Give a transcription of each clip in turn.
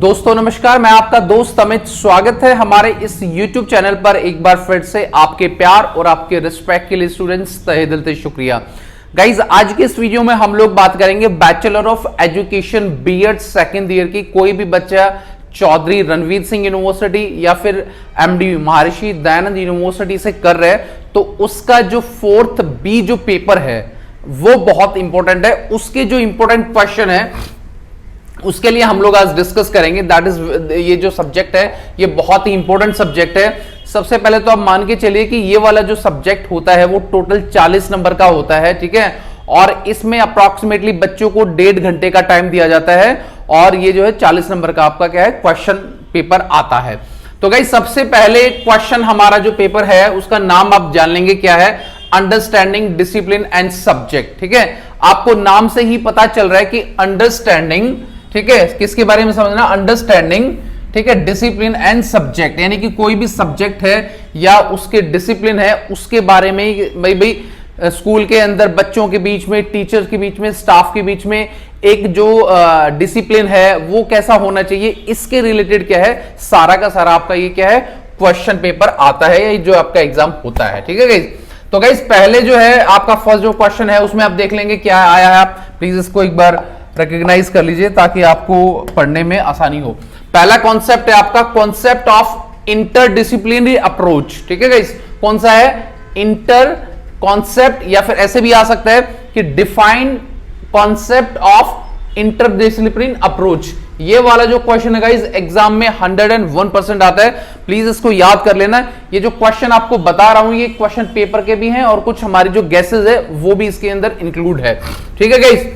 दोस्तों नमस्कार, मैं आपका दोस्त अमित। स्वागत है हमारे इस YouTube चैनल पर एक बार फिर से। आपके प्यार और आपके रिस्पेक्ट के लिए स्टूडेंट्स तहे दिल से शुक्रिया। गाइज, आज के इस वीडियो में हम लोग बात करेंगे bachelor of education B Ed second year की। कोई भी बच्चा चौधरी रणवीर सिंह यूनिवर्सिटी या फिर एमडी महर्षि दयानंद यूनिवर्सिटी से कर रहे हैं तो उसका जो 4th बी जो पेपर है वो बहुत इंपॉर्टेंट है। उसके जो इंपॉर्टेंट क्वेश्चन है उसके लिए हम लोग आज डिस्कस करेंगे। दैट इज, ये जो सब्जेक्ट है ये बहुत ही इंपॉर्टेंट सब्जेक्ट है। सबसे पहले तो आप मान के चलिए कि ये वाला जो सब्जेक्ट होता है वो टोटल 40 नंबर का होता है, ठीक है। और इसमें अप्रॉक्सीमेटली बच्चों को 1.5 घंटे का टाइम दिया जाता है और ये जो है 40 नंबर का आपका क्या है क्वेश्चन पेपर आता है। तो गाइस, सबसे पहले क्वेश्चन हमारा जो पेपर है उसका नाम आप जान लेंगे क्या है, अंडरस्टैंडिंग डिसिप्लिन एंड सब्जेक्ट, ठीक है। आपको नाम से ही पता चल रहा है कि अंडरस्टैंडिंग, ठीक है, किसके बारे में समझना, अंडरस्टैंडिंग, ठीक है, डिसिप्लिन एंड सब्जेक्ट, यानी कि कोई भी सब्जेक्ट है या उसके डिसिप्लिन है उसके बारे में भाई स्कूल के अंदर बच्चों के बीच में, टीचर्स के बीच में, स्टाफ के बीच में एक जो डिसिप्लिन है वो कैसा होना चाहिए, इसके रिलेटेड क्या है सारा का सारा आपका ये क्या है क्वेश्चन पेपर आता है, ये जो आपका एग्जाम होता है, ठीक है गाइस। तो गाइस, पहले जो है आपका फर्स्ट जो क्वेश्चन है उसमें आप देख लेंगे क्या आया है। आप प्लीज इसको एक बार रिकॉग्नाइज कर लीजिए ताकि आपको पढ़ने में आसानी हो। पहला कॉन्सेप्ट है आपका कॉन्सेप्ट ऑफ इंटरडिसिप्लिनरी अप्रोच, ठीक है गाइस। कौन सा है, इंटर कॉन्सेप्ट, या फिर ऐसे भी आ सकता है कि define concept of interdiscipline approach. ये वाला जो क्वेश्चन है गाइस एग्जाम में 101% आता है, प्लीज इसको याद कर लेना। ये जो क्वेश्चन आपको बता रहा हूं ये क्वेश्चन पेपर के भी हैं और कुछ हमारी जो गेसेस है वो भी इसके अंदर इंक्लूड है, ठीक है गाइस।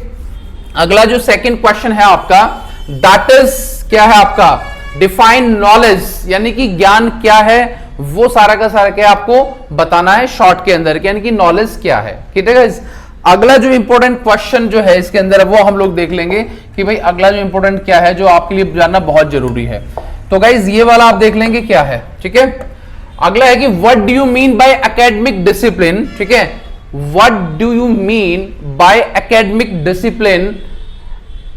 अगला जो सेकंड क्वेश्चन है आपका, दैट इज क्या है आपका, डिफाइन नॉलेज, यानी कि ज्ञान क्या है वो सारा का सारा क्या आपको बताना है शॉर्ट के अंदर, यानी कि नॉलेज क्या है, ठीक है गाइस। अगला जो इंपॉर्टेंट क्वेश्चन जो है इसके अंदर वो हम लोग देख लेंगे कि भाई अगला जो इंपॉर्टेंट क्या है जो आपके लिए जानना बहुत जरूरी है। तो गाइस ये वाला आप देख लेंगे क्या है, ठीक है। अगला है कि what do you mean by academic discipline, ठीक है। What do you mean by academic discipline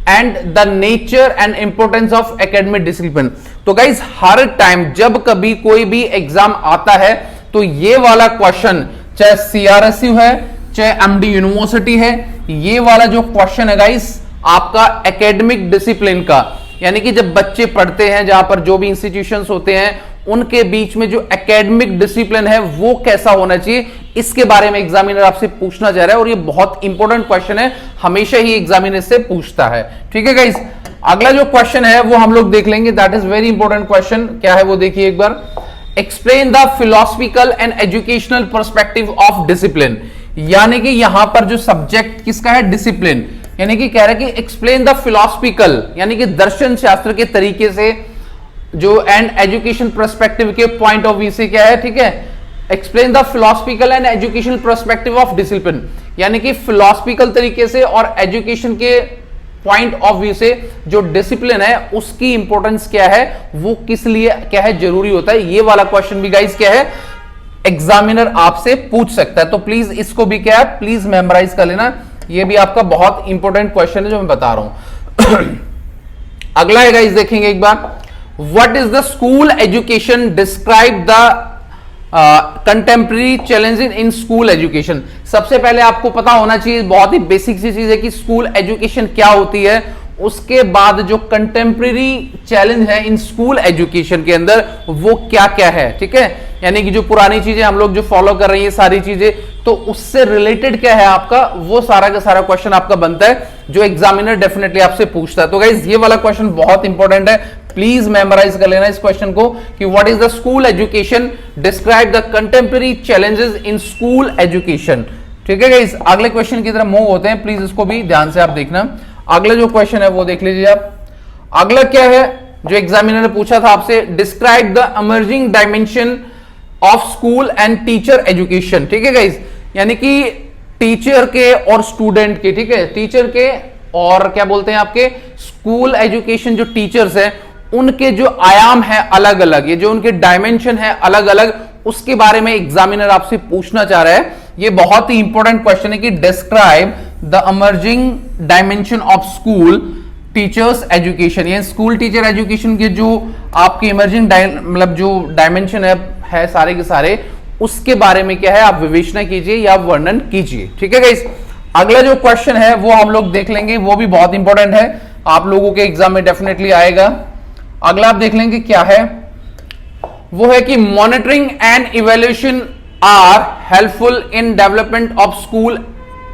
and the nature and importance of academic discipline. तो गाइस, हर टाइम जब कभी कोई भी एग्जाम आता है तो ये वाला क्वेश्चन, चाहे सीआरएसयू है चाहे एमडी यूनिवर्सिटी है, ये वाला जो क्वेश्चन है गाइस आपका एकेडमिक डिसिप्लिन का, यानी कि जब बच्चे पढ़ते हैं, जहां पर जो भी इंस्टीट्यूशंस होते हैं उनके बीच में जो एकेडमिक डिसिप्लिन है वो कैसा होना चाहिए, इसके बारे में एग्जामिनर आपसे पूछना चाह रहा है और ये बहुत इंपॉर्टेंट क्वेश्चन है, हमेशा ही एग्जामिनर से पूछता है, ठीक है गाइस। अगला जो क्वेश्चन है वो हम लोग देख लेंगे, that is very important question. क्या है वो देखिए एक बार, explain the philosophical and educational perspective of discipline, यानी कि यहां पर जो सब्जेक्ट किसका है, डिसिप्लिन, यानी कि कह रहा है कि एक्सप्लेन द फिलोसफिकल, यानी कि दर्शन शास्त्र के तरीके से जो एंड एजुकेशन पर्सपेक्टिव के पॉइंट ऑफ व्यू से क्या है, ठीक है, explain the philosophical and educational perspective of discipline, यानी कि फिलोसफिकल तरीके से और एजुकेशन के पॉइंट ऑफ व्यू से जो डिसिप्लिन है उसकी इंपॉर्टेंस क्या है, वो किस लिए क्या है जरूरी होता है। ये वाला क्वेश्चन भी गाइस क्या है एग्जामिनर आपसे पूछ सकता है, तो प्लीज इसको भी क्या है प्लीज मेमोराइज कर लेना। ये भी आपका बहुत इंपॉर्टेंट क्वेश्चन है जो मैं बता रहा हूं। अगला है गाइस देखेंगे एक बार, what is the school education, describe the contemporary challenges in school education. सबसे पहले आपको पता होना चाहिए, बहुत ही बेसिक सी चीज है कि स्कूल एजुकेशन क्या होती है, उसके बाद जो कंटेम्प्रेरी चैलेंज है इन स्कूल एजुकेशन के अंदर वो क्या क्या है, ठीक है, यानी कि जो पुरानी चीजें हम लोग जो फॉलो कर रहे हैं सारी चीजें, तो उससे रिलेटेड क्या है आपका वो सारा का सारा क्वेश्चन आपका बनता है जो एग्जामिनर डेफिनेटली आपसे पूछता है। तो गाइस ये वाला क्वेश्चन बहुत इंपॉर्टेंट है, प्लीज मेमोराइज कर लेना इस क्वेश्चन को कि what is the school education, describe the contemporary challenges in school education, ठीक है गाइस। अगले क्वेश्चन की तरफ मूव होते हैं, प्लीज इसको भी ध्यान से आप देखना। अगला जो क्वेश्चन है वो देख लीजिए आप। अगला क्या है जो एग्जामिनर ने पूछा था आपसे, describe the emerging dimension of school and teacher education, ठीक है गाइस, यानी कि टीचर के और स्टूडेंट के, ठीक है, टीचर के और क्या बोलते हैं आपके स्कूल एजुकेशन जो टीचर्स हैं उनके जो आयाम है अलग अलग, ये जो उनके डायमेंशन है अलग अलग, उसके बारे में एग्जामिनर आपसे पूछना चाह रहा है। ये बहुत ही इंपॉर्टेंट क्वेश्चन है कि describe the emerging dimension of school teachers education, यानी स्कूल टीचर एजुकेशन के जो आपके इमर्जिंग मतलब जो डायमेंशन है सारे के सारे, उसके बारे में क्या है आप विवेचना कीजिए या वर्णन कीजिए। ठीक है गाइस, अगला जो क्वेश्चन है वो हम लोग देख लेंगे, वो भी बहुत इंपॉर्टेंट है, आप लोगों के एग्जाम में डेफिनेटली आएगा। अगला आप देख लेंगे क्या है, वो है कि monitoring and evaluation are helpful in development of school,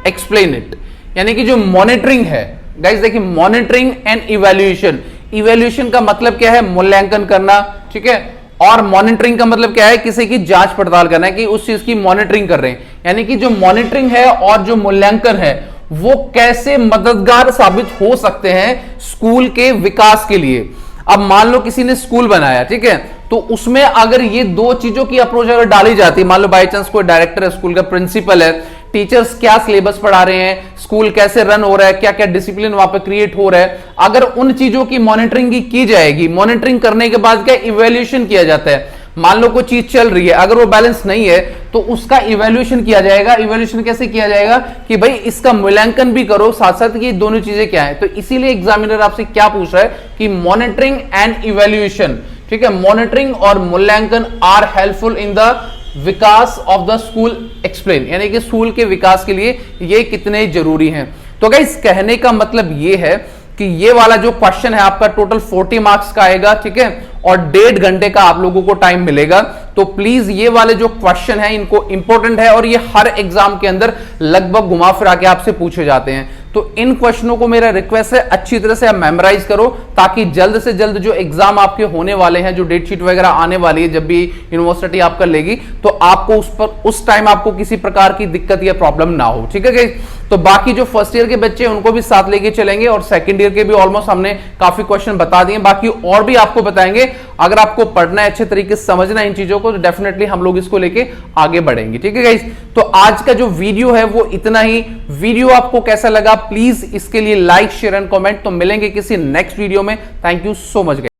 explain it. यानी कि जो मॉनिटरिंग है गाइस, देखिए मॉनिटरिंग एंड इवैल्यूएशन, इवैल्यूएशन का मतलब क्या है मूल्यांकन करना, ठीक है, और मॉनिटरिंग का मतलब क्या है किसी की जांच पड़ताल करना है कि उस चीज की मॉनिटरिंग कर रहे हैं। यानी कि जो मॉनिटरिंग है और जो मूल्यांकन है वो कैसे मददगार साबित हो सकते हैं स्कूल के विकास के लिए। अब मान लो किसी ने स्कूल बनाया, ठीक है, तो उसमें अगर ये दो चीजों की अप्रोच अगर डाली जाती है, मान लो बाई चांस कोई डायरेक्टर है, स्कूल का प्रिंसिपल है, टीचर्स क्या सिलेबस पढ़ा रहे हैं, स्कूल कैसे रन हो रहा है, क्या क्या डिसिप्लिन वहां पे क्रिएट हो रहा है, अगर उन चीजों की मॉनिटरिंग की जाएगी, मॉनिटरिंग करने के बाद क्या इवैल्यूएशन किया जाता है। मान लो कोई चीज चल रही है, अगर वो बैलेंस नहीं है तो उसका इवैल्यूएशन किया जाएगा। इवैल्यूएशन कैसे किया जाएगा कि भाई इसका मूल्यांकन भी करो साथ साथ कि दोनों चीजें क्या है। तो इसीलिए एग्जामिनर आपसे क्या पूछ रहा है कि मॉनिटरिंग एंड इवैल्यूएशन, ठीक है, मॉनिटरिंग और मूल्यांकन आर हेल्पफुल इन द विकास ऑफ द स्कूल, एक्सप्लेन, यानी कि स्कूल के विकास के लिए ये कितने जरूरी हैं। तो गाइस कहने का मतलब ये है कि ये वाला जो क्वेश्चन है आपका टोटल 40 मार्क्स का आएगा, ठीक है, और 1.5 घंटे का आप लोगों को टाइम मिलेगा। तो प्लीज ये वाले जो क्वेश्चन है इनको इंपॉर्टेंट है और ये हर एग्जाम के अंदर लगभग घुमा फिरा के आपसे पूछे जाते हैं। तो इन क्वेश्चनों को मेरा रिक्वेस्ट है अच्छी तरह से आप मेमोराइज करो, ताकि जल्द से जल्द जो एग्जाम आपके होने वाले हैं, जो डेट शीट वगैरह आने वाली है जब भी यूनिवर्सिटी आपका लेगी, तो आपको उस टाइम आपको किसी प्रकार की दिक्कत या प्रॉब्लम ना हो। ठीक है गाइस, तो बाकी जो फर्स्ट ईयर के बच्चे उनको भी साथ लेके चलेंगे और सेकंड ईयर के भी ऑलमोस्ट हमने काफी क्वेश्चन बता दिए, बाकी और भी आपको बताएंगे। अगर आपको पढ़ना है, अच्छे तरीके से समझना है इन चीजों को, तो डेफिनेटली हम लोग इसको लेके आगे बढ़ेंगे। ठीक है गाइस, तो आज का जो वीडियो है वो इतना ही। वीडियो आपको कैसा लगा प्लीज इसके लिए लाइक शेयर एंड कमेंट। तो मिलेंगे किसी नेक्स्ट वीडियो में। Thank you so much.